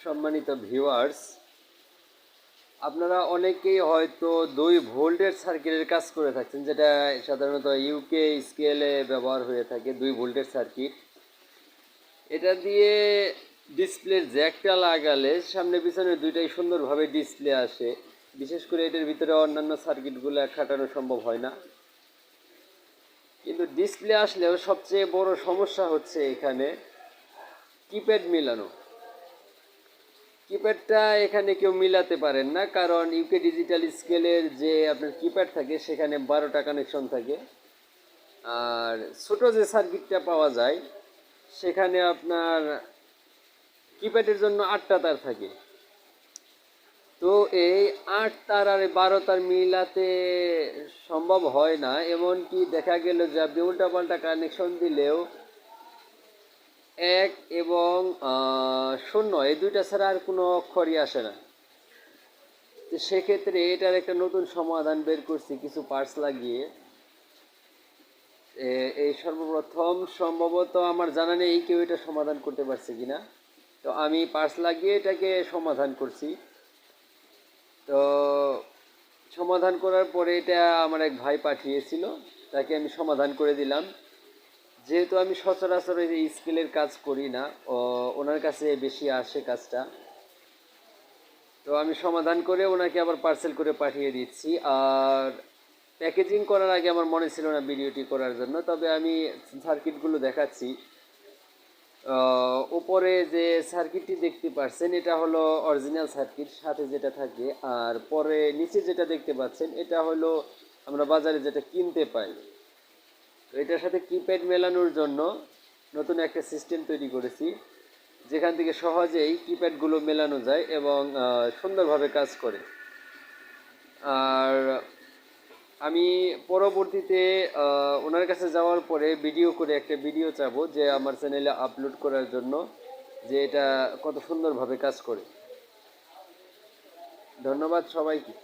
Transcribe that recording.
সম্মানিত ভিউয়ার্স, আপনারা অনেকেই হয়তো 2 ভোল্টের সার্কিটের কাজ করে থাকছেন, যেটা সাধারণত ইউকে স্কেলে ব্যবহার হয়ে থাকে। 2 ভোল্টের সার্কিট, এটা দিয়ে ডিসপ্লের জ্যাকটা লাগালে সামনে পিছনে দুইটাই সুন্দরভাবে ডিসপ্লে আসে। বিশেষ করে এটার ভিতরে অন্যান্য সার্কিটগুলো খাটানো সম্ভব হয় না, কিন্তু ডিসপ্লে আসলেও সবচেয়ে বড় সমস্যা হচ্ছে এখানে কিপ্যাড মিলানো। কিপ্যাডটা এখানে কেউ মিলাতে পারেন না, কারণ ইউকে ডিজিটাল স্কেলের যে আপনার কিপ্যাড থাকে সেখানে 12টা কানেকশন থাকে। আর ছোটো যে সার্কিটটা পাওয়া যায় সেখানে আপনার কিপ্যাডের জন্য 8টা তার থাকে। তো এই 8 তার আর 12 তার মিলাতে সম্ভব হয় না। এমনকি দেখা গেল যে আপনি উল্টাপাল্টা কানেকশন দিলেও 1 এবং 0 এই দুইটা ছাড়া আর কোনো অক্ষরই আসে না। তো সেক্ষেত্রে এটার একটা নতুন সমাধান বের করছি কিছু পার্টস লাগিয়ে। এই সর্বপ্রথম, সম্ভবত আমার জানা নেই কেউ এটা সমাধান করতে পারছে কিনা। তো আমি পার্টস লাগিয়ে এটাকে সমাধান করছি। তো সমাধান করার পরে এটা আমার এক ভাই পাঠিয়েছিল, তাকে আমি সমাধান করে দিলাম। যেহেতু আমি সচরাচর এই স্কেলের কাজ করি না, ওনার কাছে বেশি আসে কাজটা, তো আমি সমাধান করে ওনাকে আবার পার্সেল করে পাঠিয়ে দিচ্ছি। আর প্যাকেজিং করার আগে আমার মনে ছিল না ভিডিওটি করার জন্য, তবে আমি সার্কিটগুলো দেখাচ্ছি। উপরে যে সার্কিটটি দেখতে পাচ্ছেন এটা হলো অরিজিনাল সার্কিট সাথে যেটা থাকে, আর পরে নিচে যেটা দেখতে পাচ্ছেন এটা হলো আমরা বাজারে যেটা কিনতে পাই। তো এটার সাথে কিপ্যাড মেলানোর জন্য নতুন একটা সিস্টেম তৈরি করেছি, যেখান থেকে সহজেই কিপ্যাডগুলো মেলানো যায় এবং সুন্দরভাবে কাজ করে। আর আমি পরবর্তীতে ওনার কাছে যাওয়ার পরে ভিডিও করে একটা ভিডিও চাবো যে আমার চ্যানেলে আপলোড করার জন্য, যে এটা কত সুন্দরভাবে কাজ করে। ধন্যবাদ সবাইকে।